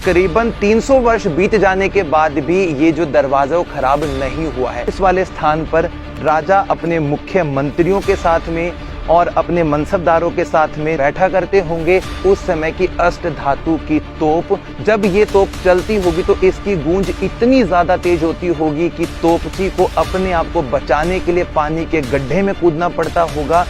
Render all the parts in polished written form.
तकरीबन 300 वर्ष बीत जाने के बाद भी ये जो दरवाज़ा वो खराब नहीं हुआ है। इस वाले स्थान पर राजा अपने मुख्य मंत्रियों के साथ में और अपने मनसबदारों के साथ में बैठा करते होंगे। उस समय की अष्ट धातु की तोप, जब ये तोप चलती होगी तो इसकी गूंज इतनी ज़्यादा तेज होती होगी कि तोपची को अपने आप को बचाने के लिए पानी के गड्ढे में कूदना पड़ता होगा।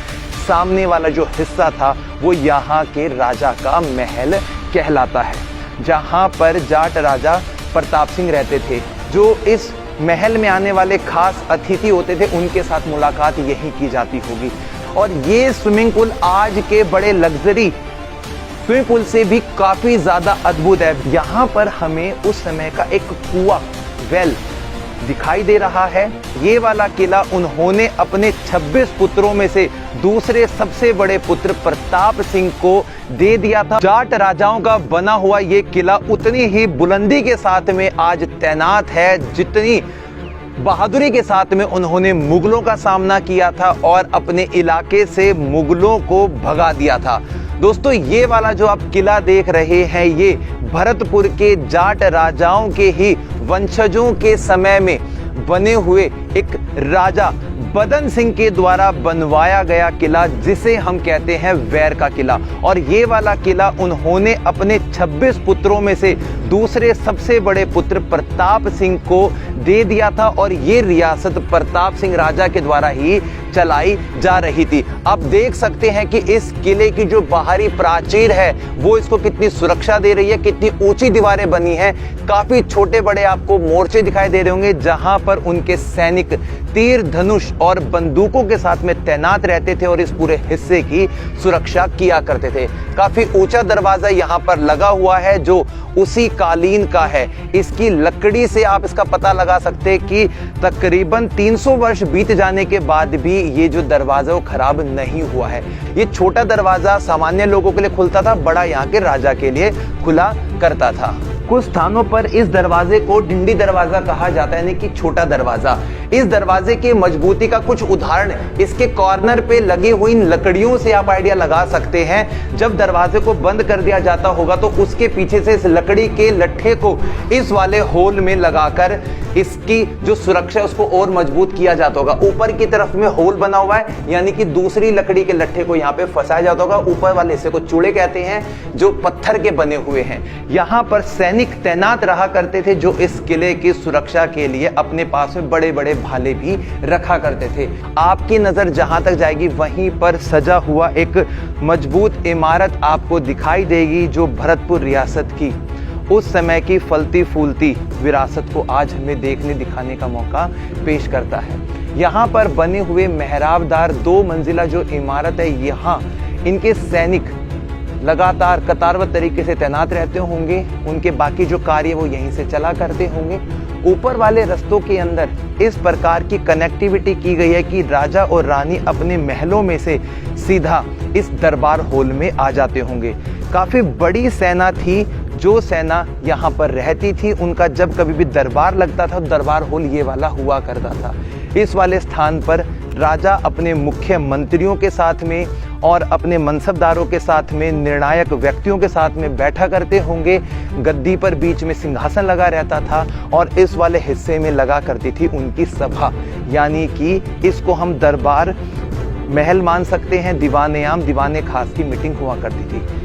सामने वाला जो हिस्सा था वो यहाँ के राजा का महल कहलाता है, जहाँ पर जाट राजा प्रताप सिंह रहते थे। जो इस महल में आने वाले खास अतिथि होते थे उनके साथ मुलाकात यहीं की जाती होगी। और ये स्विमिंग पूल आज के बड़े लग्जरी स्विमिंग पूल से भी काफ़ी ज़्यादा अद्भुत है। यहाँ पर हमें उस समय का एक कुआं, वेल दिखाई दे रहा है। ये वाला किला उन्होंने अपने 26 पुत्रों में से दूसरे सबसे बड़े पुत्र प्रताप सिंह को दे दिया था। जाट राजाओं का बना हुआ ये किला उतनी ही बुलंदी के साथ में आज तैनात है जितनी बहादुरी के साथ में उन्होंने मुगलों का सामना किया था और अपने इलाके से मुगलों को भगा दिया था। दोस्तों, ये वाला जो आप किला देख रहे हैं ये भरतपुर के जाट राजाओं के ही वंशजों के समय में बने हुए एक राजा बदन सिंह के द्वारा बनवाया गया किला, जिसे हम कहते हैं वैर का किला। और ये वाला किला उन्होंने अपने 26 पुत्रों में से दूसरे सबसे बड़े पुत्र प्रताप सिंह को दे दिया था और ये रियासत प्रताप सिंह राजा के द्वारा ही चलाई जा रही थी। आप देख सकते हैं कि इस किले की जो बाहरी प्राचीर है वो इसको कितनी सुरक्षा दे रही है, कितनी ऊंची दीवारें बनी हैं। काफी छोटे बड़े आपको मोर्चे दिखाई दे रहे होंगे जहां पर उनके सैनिक तीर धनुष और बंदूकों के साथ में तैनात रहते थे और इस पूरे हिस्से की सुरक्षा किया करते थे। काफी ऊंचा दरवाजा यहाँ पर लगा हुआ है जो उसी कालीन का है। इसकी लकड़ी से आप इसका पता लगा सकते हैं कि तकरीबन 300 वर्ष बीत जाने के बाद भी ये जो दरवाजा वो खराब नहीं हुआ है। ये छोटा दरवाजा सामान्य लोगों के लिए खुलता था, बड़ा यहाँ के राजा के लिए खुला करता था। कुछ स्थानों पर इस दरवाजे को डिंडी दरवाजा कहा जाता है, यानी कि छोटा दरवाजा। इस दरवाजे की मजबूती का कुछ उदाहरण इसके कॉर्नर पे लगी हुई लकड़ियों से आप आइडिया लगा सकते हैं। जब दरवाजे को बंद कर दिया जाता होगा तो उसके पीछे से इस लकड़ी के लट्ठे को इस वाले होल में लगाकर इसकी जो सुरक्षा है उसको और मजबूत किया जाता होगा। ऊपर की तरफ में होल बना हुआ है, यानी कि दूसरी लकड़ी के लट्ठे को यहाँ पे फंसाया जाता होगा। ऊपर वाले हिस्से को चूड़े कहते हैं, जो पत्थर के बने हुए हैं। यहाँ पर सैनिक तैनात रहा करते थे जो इस किले की सुरक्षा के लिए अपने पास में बड़े बड़े भाले भी रखा करते थे। आपकी नजर जहां तक जाएगी वहीं पर सजा हुआ एक मजबूत इमारत आपको दिखाई देगी जो भरतपुर रियासत की उस समय की फलती फूलती विरासत को आज हमें देखने दिखाने का मौका पेश करता है। यहाँ पर बने हुए मेहराबदार 2 मंजिला जो इमारत है, यहाँ इनके सैनिक लगातार कतारबद्ध तरीके से तैनात रहते होंगे। उनके बाकी जो कार्य वो यहीं से चला करते होंगे। ऊपर वाले रस्तों के अंदर इस प्रकार की कनेक्टिविटी की गई है कि राजा और रानी अपने महलों में से सीधा इस दरबार हॉल में आ जाते होंगे। काफ़ी बड़ी सेना थी जो सेना यहाँ पर रहती थी। उनका जब कभी भी दरबार लगता था तो दरबार हॉल ये वाला हुआ करता था। इस वाले स्थान पर राजा अपने मुख्य मंत्रियों के साथ में और अपने मनसबदारों के साथ में, निर्णायक व्यक्तियों के साथ में बैठा करते होंगे। गद्दी पर बीच में सिंहासन लगा रहता था और इस वाले हिस्से में लगा करती थी उनकी सभा, यानी कि इसको हम दरबार महल मान सकते हैं। दीवाने आम, दीवाने खास की मीटिंग हुआ करती थी।